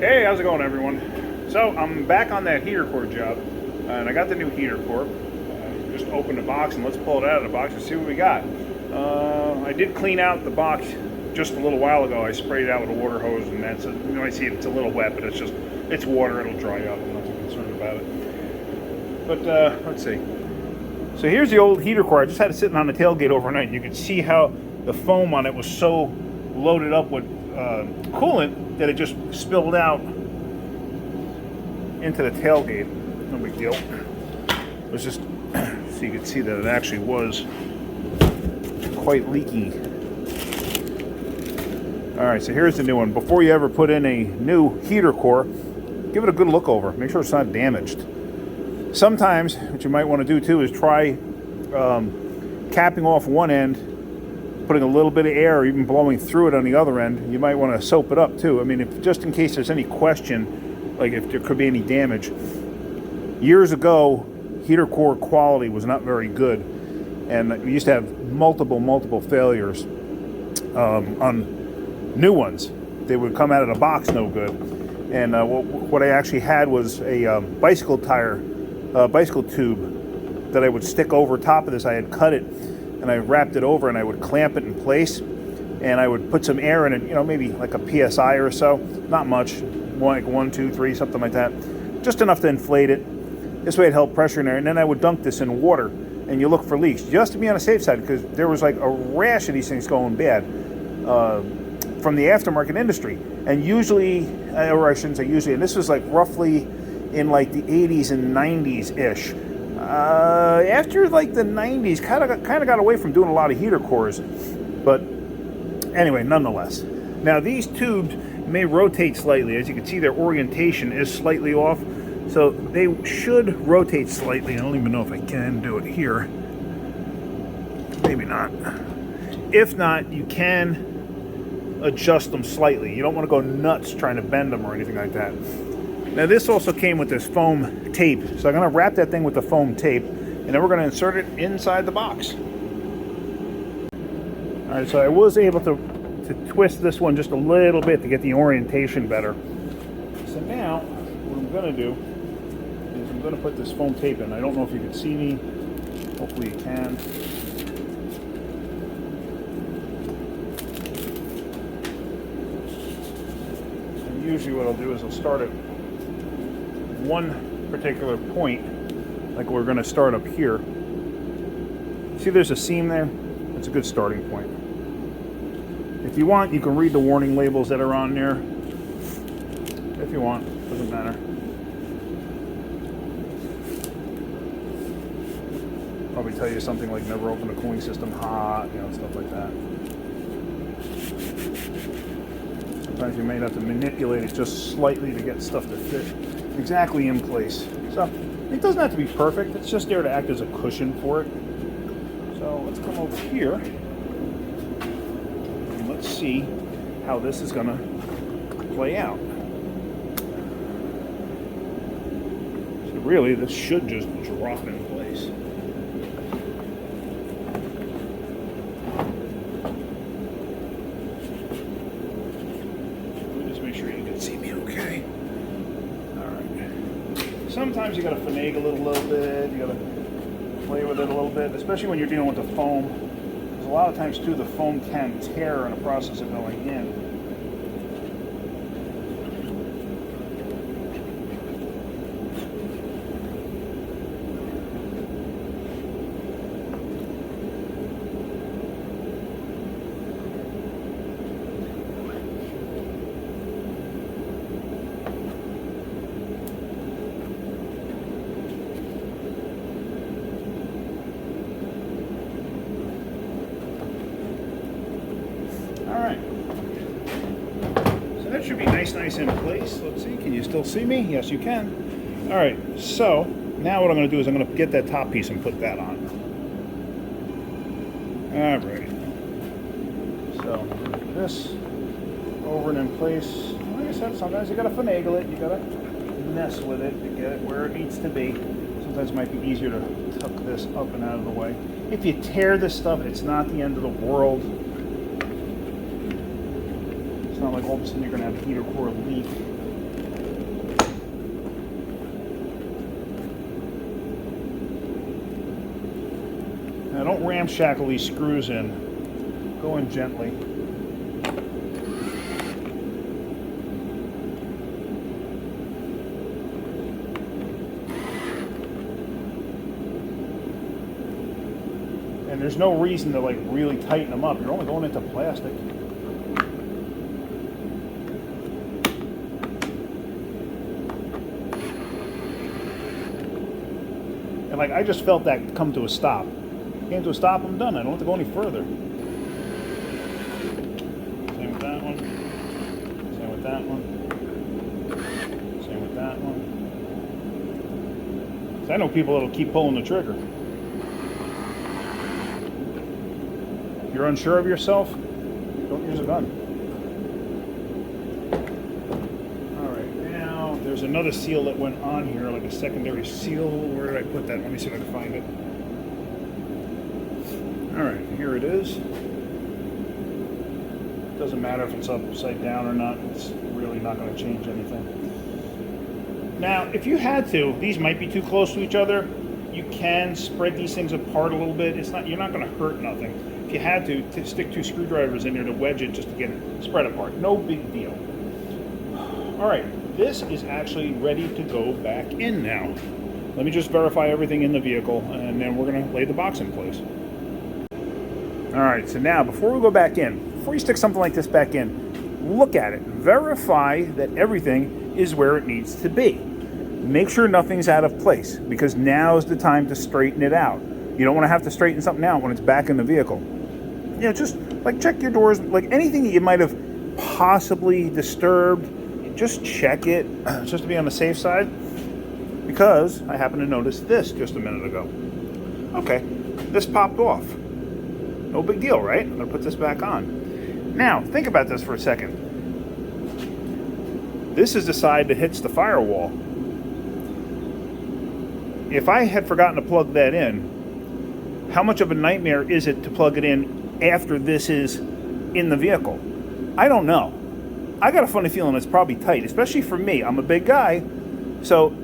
Hey, how's it going, everyone? So I'm back on that heater core job, and I got the new heater core. Just opened the box, and let's pull it out of the box and see what we got. I did clean out the box just a little while ago. I sprayed it out with a water hose, and that's you might see it's a little wet, but it's water. It'll dry up. I'm not too concerned about it. But let's see. So here's the old heater core. I just had it sitting on the tailgate overnight. You could see how the foam on it was so loaded up with coolant that it just spilled out into the tailgate. No big deal. It was just so you could see that it actually was quite leaky. Alright, so here's the new one. Before you ever put in a new heater core, give it a good look over. Make sure it's not damaged. Sometimes what you might want to do too is try capping off one end, putting a little bit of air, or even blowing through it on the other end. You might want to soap it up too. I mean, just in case there's any question, like if there could be any damage. Years ago, heater core quality was not very good, and we used to have multiple failures on new ones. They would come out of the box no good. And what I actually had was a bicycle tube that I would stick over top of this. I had cut it and I wrapped it over, and I would clamp it in place, and I would put some air in it, maybe like a PSI or so, not much, like 1, 2, 3, something like that, just enough to inflate it. This way it held pressure in there, and then I would dunk this in water, and you look for leaks, just to be on the safe side, because there was like a rash of these things going bad from the aftermarket industry. And usually, or I shouldn't say usually, and this was like roughly in like the 80s and 90s-ish. After like the 90s, kind of got away from doing a lot of heater cores, but anyway, nonetheless. Now these tubes may rotate slightly. As you can see, their orientation is slightly off, so they should rotate slightly. I don't even know if I can do it here. Maybe not. If not, you can adjust them slightly. You don't want to go nuts trying to bend them or anything like that. Now this also came with this foam tape, so I'm going to wrap that thing with the foam tape, and then we're going to insert it inside the box. Alright, so I was able to twist this one just a little bit to get the orientation better. So now, what I'm going to do is I'm going to put this foam tape in. I don't know if you can see me. Hopefully you can. And usually what I'll do is I'll start at one particular point, like we're going to start up here. See, there's a seam there. That's a good starting point. If you want, you can read the warning labels that are on there. If you want, doesn't matter. Probably tell you something like never open the cooling system hot, stuff like that. Sometimes you may have to manipulate it just slightly to get stuff to fit exactly in place. So it doesn't have to be perfect. It's just there to act as a cushion for it. So let's come over here and let's see how this is going to play out. So really, this should just drop in place. Let me just make sure you can see me okay. Sometimes you got to finagle it a little bit, you got to play with it a little bit, especially when you're dealing with the foam. Because a lot of times too, the foam can tear in the process of going in. Alright, so that should be nice in place. Let's see, can you still see me? Yes, you can. Alright, so now what I'm going to do is I'm going to get that top piece and put that on. Alright, so this over and in place. Like I said, sometimes you got to finagle it, you got to mess with it to get it where it needs to be. Sometimes it might be easier to tuck this up and out of the way. If you tear this stuff, it's not the end of the world. It's not like all of a sudden you're going to have a heater core leak. Now don't ramshackle these screws in. Go in gently. And there's no reason to like really tighten them up. You're only going into plastic. And like I just felt that come to a stop. Came to a stop, I'm done. I don't have to go any further. Same with that one. Same with that one. Same with that one. So I know people that'll keep pulling the trigger. If you're unsure of yourself, don't use a gun. Alright, now there's another seal that went on here, like a secondary seal. Where did I put that? Let me see if I can find it. Alright, here it is. Doesn't matter if it's upside down or not, it's really not going to change anything. Now, if you had to, these might be too close to each other. You can spread these things apart a little bit. You're not going to hurt nothing. If you had to stick 2 screwdrivers in there to wedge it just to get it spread apart. No big deal. Alright, this is actually ready to go back in now. Let me just verify everything in the vehicle, and then we're going to lay the box in place. Alright, so now before we go back in, before you stick something like this back in, look at it. Verify that everything is where it needs to be. Make sure nothing's out of place, because now is the time to straighten it out. You don't want to have to straighten something out when it's back in the vehicle. You know, just like check your doors, like anything that you might have possibly disturbed, just check it, just to be on the safe side, because I happened to notice this just a minute ago. Okay, this popped off. No big deal, right? I'm going to put this back on. Now, think about this for a second. This is the side that hits the firewall. If I had forgotten to plug that in, how much of a nightmare is it to plug it in after this is in the vehicle? I don't know. I got a funny feeling it's probably tight, especially for me. I'm a big guy, so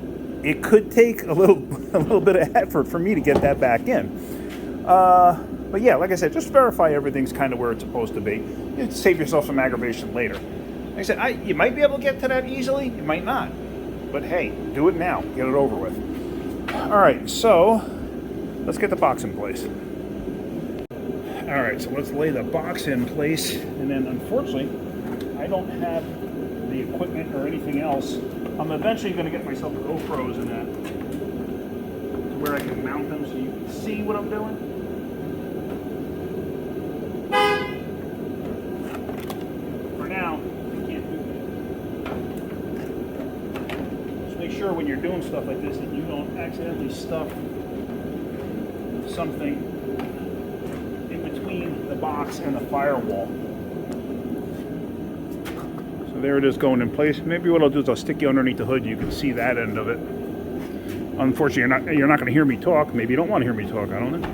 it could take a little bit of effort for me to get that back in. But yeah, like I said, just verify everything's kind of where it's supposed to be. You save yourself some aggravation later. Like I said, you might be able to get to that easily, you might not. But hey, do it now, get it over with. Alright, so let's get the box in place. Alright, so let's lay the box in place, and then unfortunately, I don't have the equipment or anything else. I'm eventually going to get myself GoPros in that, to where I can mount them so you can see what I'm doing. For now, I can't do that. Just make sure when you're doing stuff like this that you don't accidentally stuff something in between the box and the firewall. So there it is going in place. Maybe what I'll do is I'll stick you underneath the hood. You can see that end of it. Unfortunately, you're not going to hear me talk. Maybe you don't want to hear me talk. I don't know.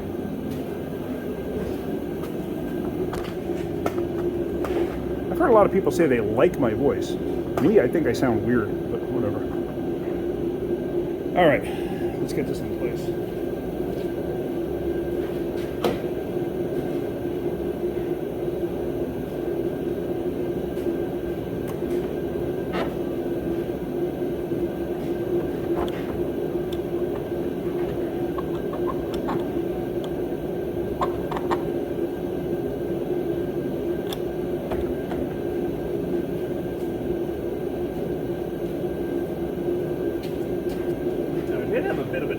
I've heard a lot of people say they like my voice. Me, I think I sound weird, but whatever. All right, let's get this in place.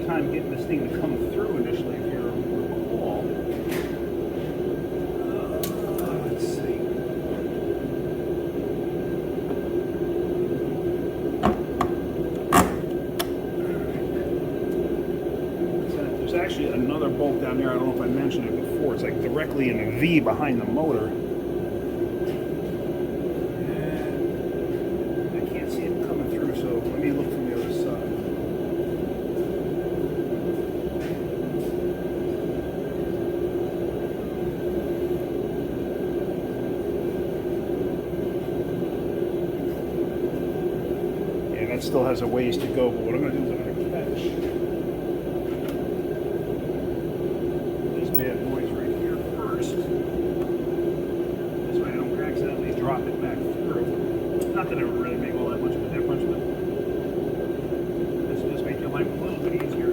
Time getting this thing to come through initially, if you recall. Let's see. There's actually another bolt down there. I don't know if I mentioned it before. It's like directly in a V behind the motor. And I can't see it coming through, so let me look from the other side. That still has a ways to go, but what I'm going to do is I'm going to catch these bad never really make all that much of a difference, but this will just make your life a little bit easier.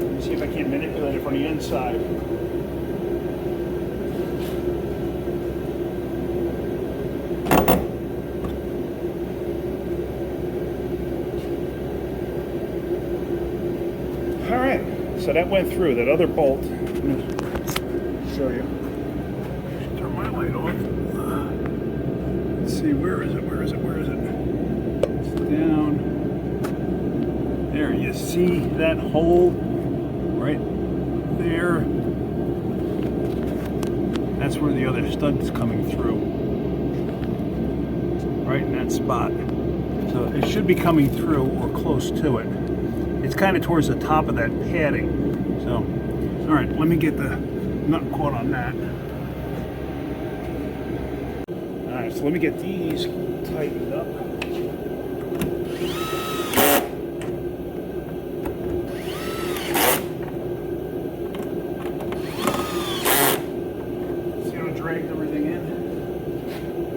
Let me see if I can't manipulate it from the inside. Alright, so that went through. That other bolt, let me show you. Turn my light on. Let's see, where is it? Where is it? Where is it? It's down. There, you see that hole right there? That's where the other stud's coming through. Right in that spot. So it should be coming through or close to it. It's kind of towards the top of that padding. So, all right, let me get the nut caught on that. All right, so let me get these tightened up. See how I dragged everything in?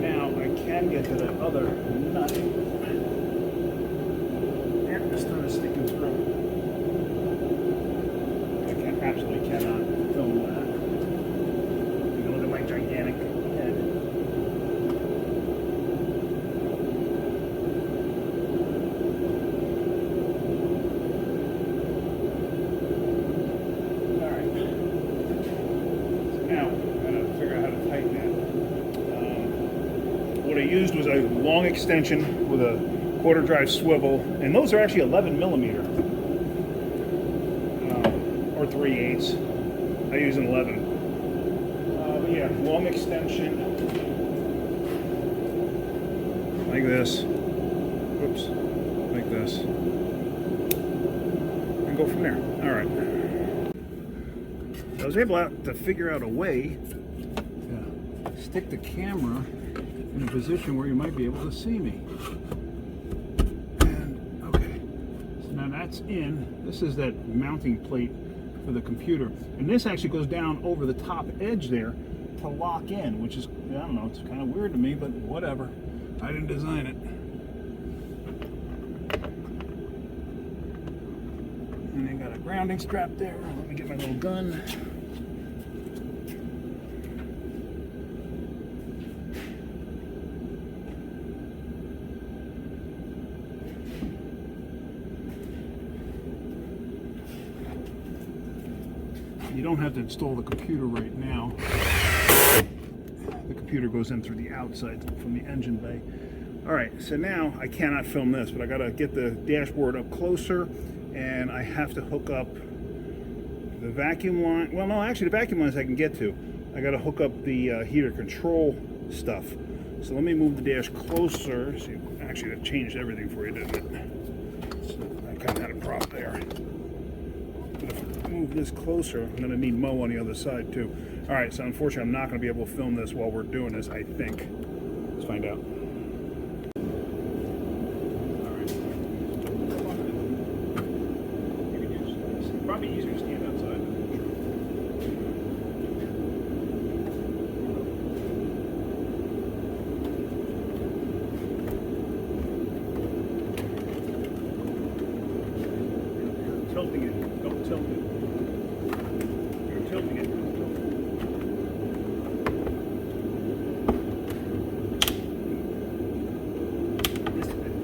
Now I can get to that other nut. This thing is sticking through. I absolutely cannot film that. You know, look at my gigantic head. Alright. So now, I'm going to figure out how to tighten that. What I used was a long extension with a quarter drive swivel, and those are actually 11 millimeter or 3/8. I use an 11. But yeah, long extension like this. Oops, like this, and go from there. All right. I was able to figure out a way to stick the camera in a position where you might be able to see me. That's in. This is that mounting plate for the computer, and this actually goes down over the top edge there to lock in, which is, I don't know, it's kind of weird to me, but whatever. I didn't design it. And I got a grounding strap there. Let me get my little gun. You don't have to install the computer right now. The computer goes in through the outside from the engine bay. All right, so now I cannot film this, but I gotta get the dashboard up closer, and I have to hook up the vacuum line. Well, no, actually the vacuum lines I can get to. I gotta hook up the heater control stuff. So let me move the dash closer. See, actually that changed everything for you, didn't it? So I kind of had a prop there. Move this closer. I'm going to need Mo on the other side too. All right, so unfortunately I'm not going to be able to film this while we're doing this, I think. Let's find out. All right. Probably easier to stand outside. Tilting it. Don't tilt it. You're tilting it. This is it.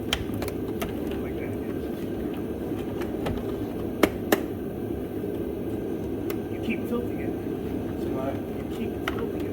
Like that. You keep tilting it. So you keep tilting it.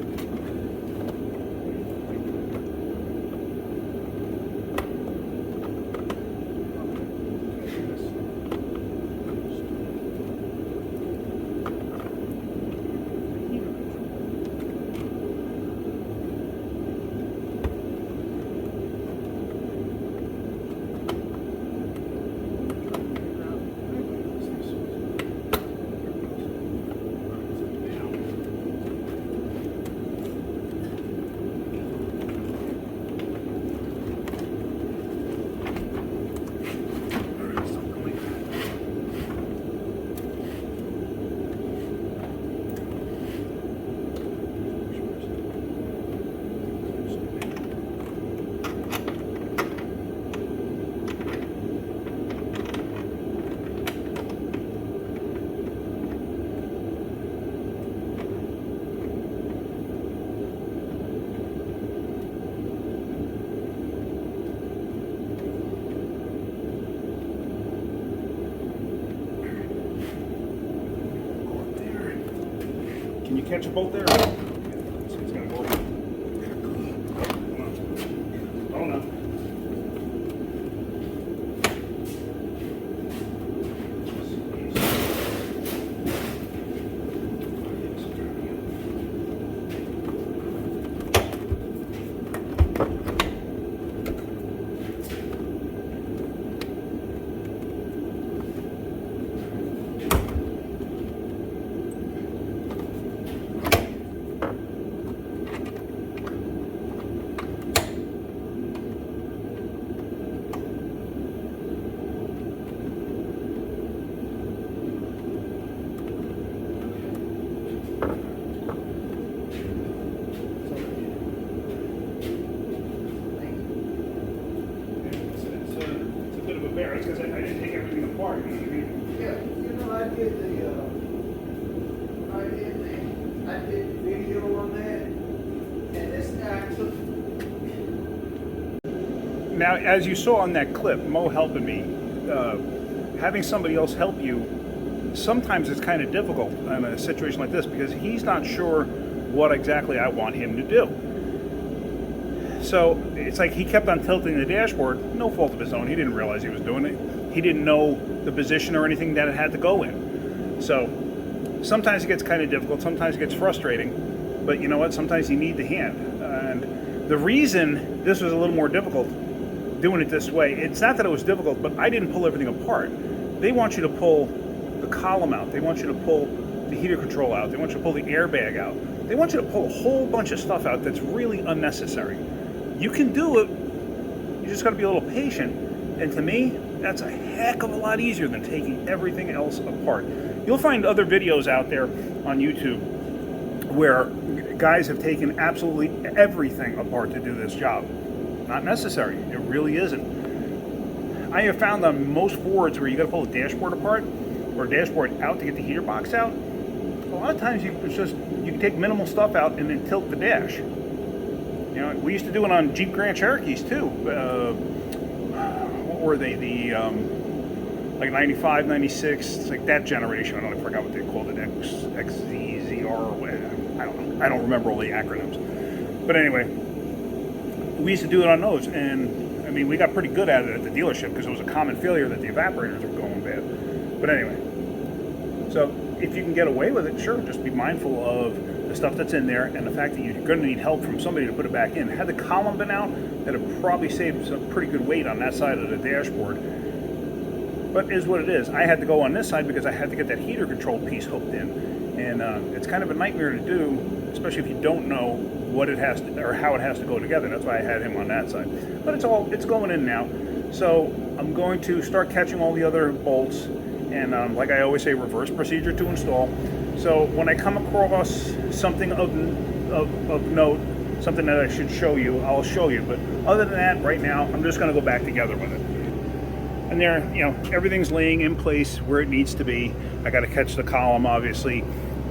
you catch a bolt there? Yeah, it's gonna go. Oh no. It's because I didn't take everything apart. Yeah, I did video on that, and this guy took. Now, as you saw on that clip, Mo helping me, having somebody else help you, sometimes it's kind of difficult in a situation like this because he's not sure what exactly I want him to do. So it's like he kept on tilting the dashboard, no fault of his own. He didn't realize he was doing it. He didn't know the position or anything that it had to go in. So sometimes it gets kind of difficult, sometimes it gets frustrating, but you know what? Sometimes you need the hand. And the reason this was a little more difficult doing it this way, it's not that it was difficult, but I didn't pull everything apart. They want you to pull the column out. They want you to pull the heater control out. They want you to pull the airbag out. They want you to pull a whole bunch of stuff out that's really unnecessary. You can do it, you just got to be a little patient. And to me, that's a heck of a lot easier than taking everything else apart. You'll find other videos out there on YouTube where guys have taken absolutely everything apart to do this job. Not necessary, it really isn't. I have found on most Fords where you got to pull the dashboard apart or dashboard out to get the heater box out, a lot of times you can take minimal stuff out and then tilt the dash. You know, we used to do it on Jeep Grand Cherokees too. What were they? Like 95, 96, it's like that generation. I forgot what they called it, XZZR or whatever. I don't know. I don't remember all the acronyms. But anyway, we used to do it on those, and I mean, we got pretty good at it at the dealership because it was a common failure that the evaporators were going bad. But anyway, so if you can get away with it, sure, just be mindful of the stuff that's in there and the fact that you're going to need help from somebody to put it back in. Had the column been out, that'd have probably saved some pretty good weight on that side of the dashboard. But it is what it is. I had to go on this side because I had to get that heater control piece hooked in. And it's kind of a nightmare to do, especially if you don't know what it has to, or how it has to go together. That's why I had him on that side. But it's going in now. So I'm going to start catching all the other bolts. And like I always say, reverse procedure to install. So when I come across something of note, something that I should show you, I'll show you. But other than that, right now, I'm just going to go back together with it. And there, you know, everything's laying in place where it needs to be. I got to catch the column, obviously.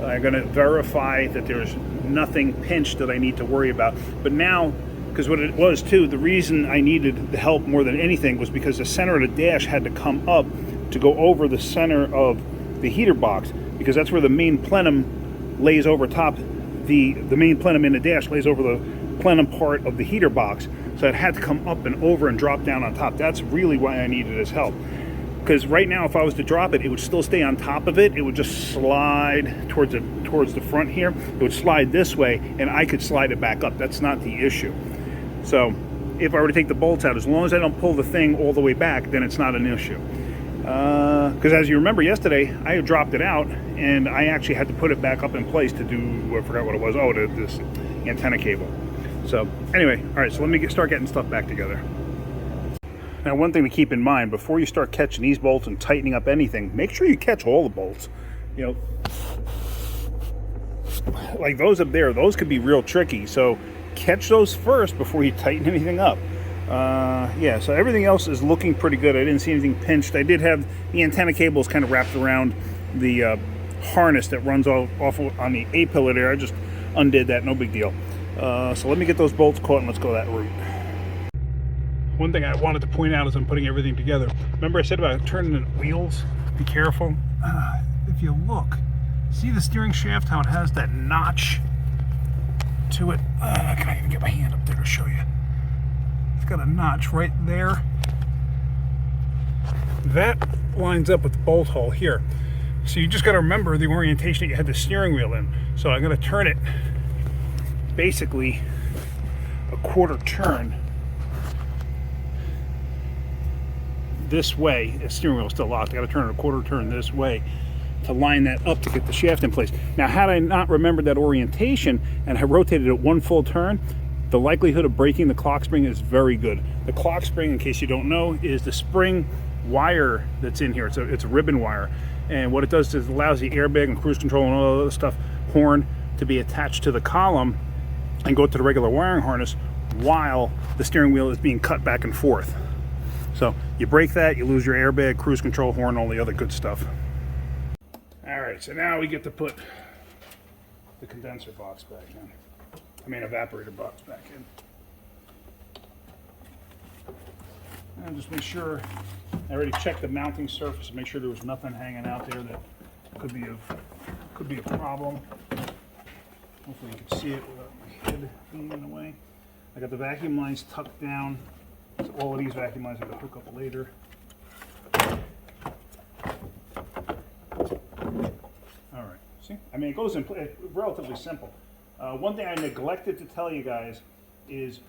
I'm going to verify that there's nothing pinched that I need to worry about. But now, because what it was too, the reason I needed the help more than anything was because the center of the dash had to come up to go over the center of the heater box, because that's where the main plenum lays over top. The main plenum in the dash lays over the plenum part of the heater box. So it had to come up and over and drop down on top. That's really why I needed his help. Because right now, if I was to drop it, it would still stay on top of it. It would just slide towards the front here. It would slide this way, and I could slide it back up. That's not the issue. So if I were to take the bolts out, as long as I don't pull the thing all the way back, then it's not an issue. Because as you remember yesterday, I had dropped it out, and I actually had to put it back up in place to do, I forgot what it was. Oh, this antenna cable. So anyway, all right, so let me start getting stuff back together. Now, one thing to keep in mind, before you start catching these bolts and tightening up anything, make sure you catch all the bolts. You know, like those up there, those could be real tricky. So catch those first before you tighten anything up. Yeah, so everything else is looking pretty good. I didn't see anything pinched. I did have the antenna cables kind of wrapped around the harness that runs off on the A-pillar there. I just undid that, no big deal. So let me get those bolts caught and let's go that route. One thing I wanted to point out as I'm putting everything together, remember I said about turning the wheels? Be careful. If you look, See the steering shaft, how it has that notch to it? Can I even get my hand up there to show you? It's got a notch right there. That lines up with the bolt hole here. So you just got to remember the orientation that you had the steering wheel in. So I'm going to turn it basically a quarter turn this way. The steering wheel is still locked. I got to turn it a quarter turn this way to line that up to get the shaft in place. Now, had I not remembered that orientation and had rotated it one full turn, the likelihood of breaking the clock spring is very good. The clock spring, in case you don't know, is the spring wire that's in here. It's a ribbon wire. And what it does is it allows the airbag and cruise control and all that other stuff, horn, to be attached to the column and go to the regular wiring harness while the steering wheel is being cut back and forth. So you break that, you lose your airbag, cruise control, horn, all the other good stuff. All right, so now we get to put the condenser box back in. I mean, evaporator box back in. And just make sure, I already checked the mounting surface, make sure there was nothing hanging out there that could be a problem. Hopefully you can see it without my head being in the way. I got the vacuum lines tucked down. So all of these vacuum lines I'm going to hook up later. All right, see? I mean, it goes in place, relatively simple. One thing I neglected to tell you guys is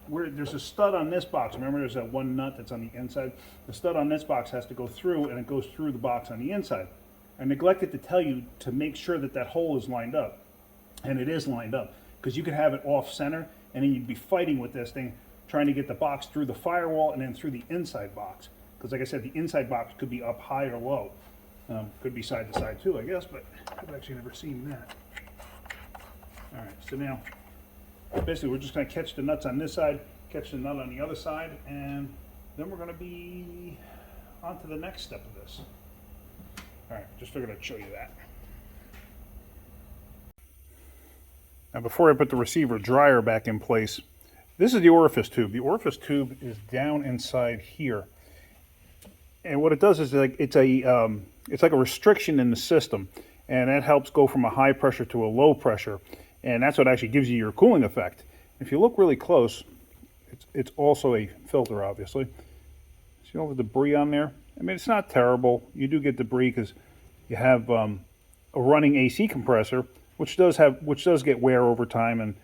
where there's a stud on this box. Remember, there's that one nut that's on the inside? The stud on this box has to go through, and it goes through the box on the inside. I neglected to tell you to make sure that that hole is lined up. And it is lined up, because you could have it off center, and then you'd be fighting with this thing, trying to get the box through the firewall and then through the inside box. Because like I said, the inside box could be up high or low. Could be side to side too, I guess, but I've actually never seen that. All right, so now, basically we're just going to catch the nuts on this side, catch the nut on the other side, and then we're going to be on to the next step of this. All right, just figured I'd show you that. Now before I put the receiver dryer back in place, this is the orifice tube. The orifice tube is down inside here. And what it does is it's like a restriction in the system, and that helps go from a high pressure to a low pressure. And that's what actually gives you your cooling effect. If you look really close, it's also a filter, obviously. See all the debris on there? I mean, it's not terrible. You do get debris because you have a running AC compressor, which does get wear over time, and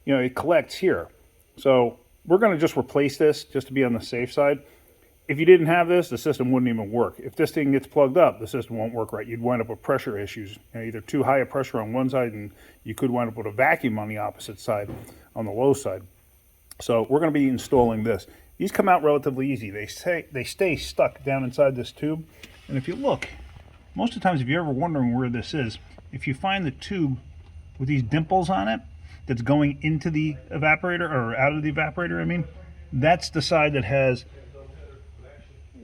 you know it collects here. So we're going to just replace this just to be on the safe side. If you didn't have this, the system wouldn't even work. If this thing gets plugged up, the system won't work right. You'd wind up with pressure issues. You know, either too high a pressure on one side, and you could wind up with a vacuum on the opposite side, on the low side. So we're going to be installing this. These come out relatively easy. They stay stuck down inside this tube. And if you look, most of the times if you're ever wondering where this is, if you find the tube with these dimples on it that's going into the evaporator, or out of the evaporator, I mean, that's the side that has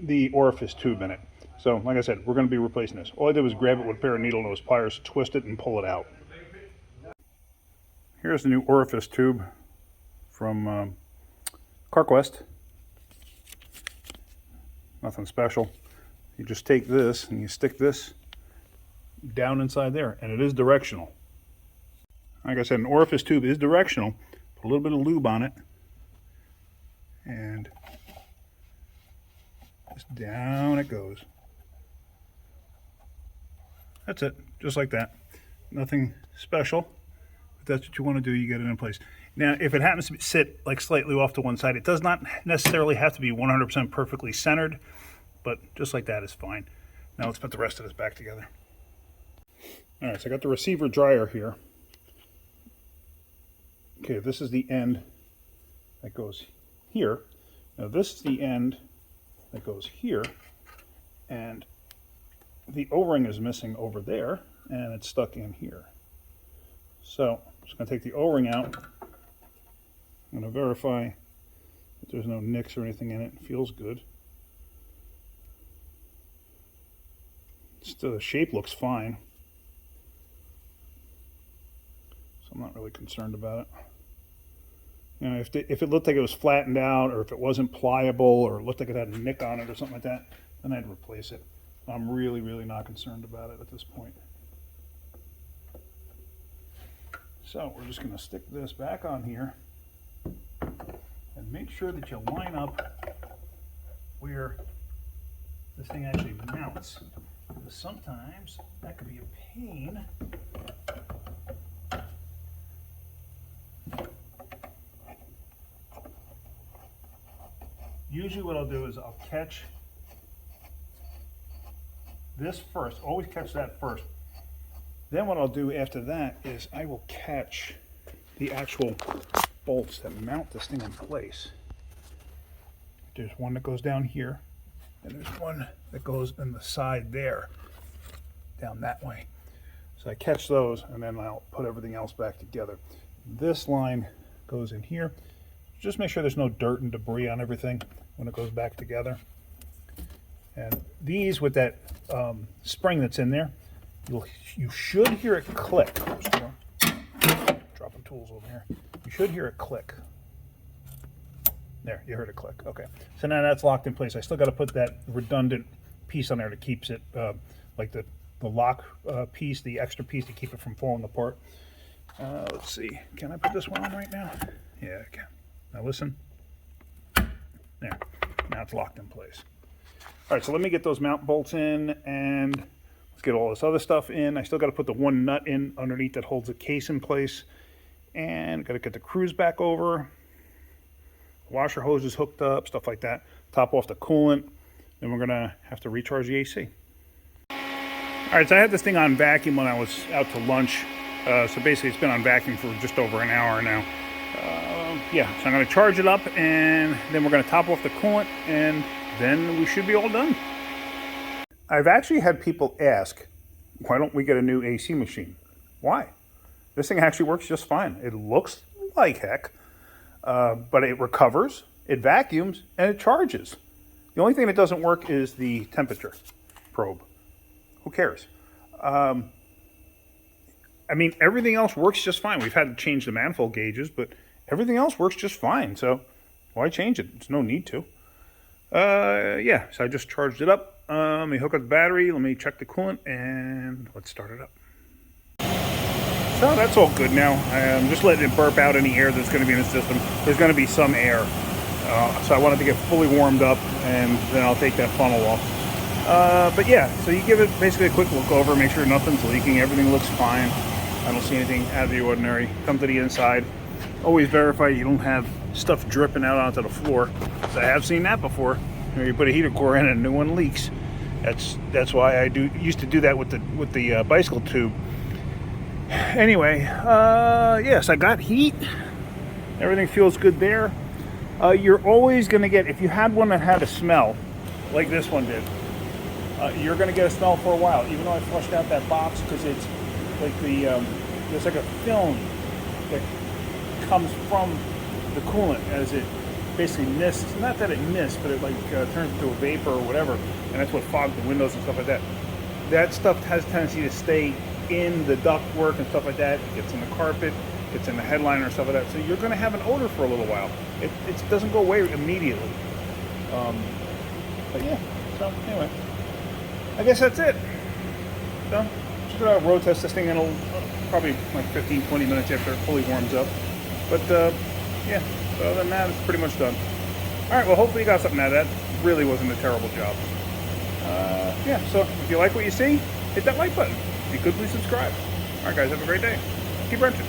the orifice tube in it. So like I said, we're going to be replacing this. All I did was grab it with a pair of needle nose pliers, twist it, and pull it out. Here's the new orifice tube from CarQuest. Nothing special. You just take this and you stick this down inside there, and it is directional. Like I said, an orifice tube is directional. Put a little bit of lube on it, and just down it goes. That's it, just like that. Nothing special. If that's what you want to do, you get it in place. Now, if it happens to sit like slightly off to one side, it does not necessarily have to be 100% perfectly centered, but just like that is fine. Now let's put the rest of this back together. All right, so I got the receiver dryer here. Okay, this is the end that goes here. Now this is the end that goes here, and the O-ring is missing over there, and it's stuck in here. So I'm just going to take the O-ring out. I'm going to verify that there's no nicks or anything in it. It feels good. The shape looks fine, so I'm not really concerned about it. You know, if it looked like it was flattened out, or if it wasn't pliable, or it looked like it had a nick on it or something like that, then I'd replace it. I'm really, really not concerned about it at this point. So we're just going to stick this back on here and make sure that you line up where this thing actually mounts. Because sometimes that could be a pain. Usually what I'll do is I'll catch this first, always catch that first. Then what I'll do after that is I will catch the actual bolts that mount this thing in place. There's one that goes down here, and there's one that goes in the side there, down that way. So I catch those, and then I'll put everything else back together. This line goes in here. Just make sure there's no dirt and debris on everything when it goes back together. And these, with that spring that's in there, you should hear it click. Dropping tools over here. You should hear it click. There, you heard it click. Okay. So now that's locked in place. I still got to put that redundant piece on there that keeps it, like the lock piece, the extra piece to keep it from falling apart. Let's see. Can I put this one on right now? Yeah, I can. Now listen. There. Now it's locked in place. All right, so let me get those mount bolts in, and let's get all this other stuff in. I still got to put the one nut in underneath that holds the case in place, and got to get the cruise back over. Washer hoses hooked up, stuff like that. Top off the coolant. Then we're gonna have to recharge the AC. All right, so I had this thing on vacuum when I was out to lunch. So basically, it's been on vacuum for just over an hour now. Yeah, so I'm gonna charge it up, and then we're gonna top off the coolant, and then we should be all done. I've actually had people ask, why don't we get a new AC machine? Why? This thing actually works just fine. It looks like heck, but it recovers, it vacuums, and it charges. The only thing that doesn't work is the temperature probe. Who cares? I mean, everything else works just fine. We've had to change the manifold gauges, but everything else works just fine. So why change it? There's no need to. Yeah, so I just charged it up. Let me hook up the battery. Let me check the coolant, and let's start it up. So that's all good now. I'm just letting it burp out any air that's going to be in the system. There's going to be some air. So I wanted to get fully warmed up, and then I'll take that funnel off. But yeah, so you give it basically a quick look over, make sure nothing's leaking, everything looks fine. I don't see anything out of the ordinary. Come to the inside. Always verify you don't have stuff dripping out onto the floor. So I have seen that before. You put a heater core in and a new one leaks. That's why I used to do that with the bicycle tube. Anyway, yes, I got heat. Everything feels good there. You're always going to get, if you had one that had a smell, like this one did, you're going to get a smell for a while. Even though I flushed out that box, because it's like there's like a film that comes from the coolant as it basically mists. Not that it mists, but it like turns into a vapor or whatever, and that's what fogged the windows and stuff like that. That stuff has a tendency to stay in the ductwork and stuff like that. It gets in the carpet, gets in the headliner and stuff like that. So you're going to have an odor for a little while. It doesn't go away immediately. But yeah, so anyway, I guess that's it. So just gonna road test this thing, and it'll probably like 15-20 minutes after it fully warms up. But yeah, so other than that, it's pretty much done. All right, well, hopefully you got something out of that. Really wasn't a terrible job. Yeah, so if you like what you see, hit that like button. If you could, please subscribe. All right, guys, have a great day. Keep wrenching.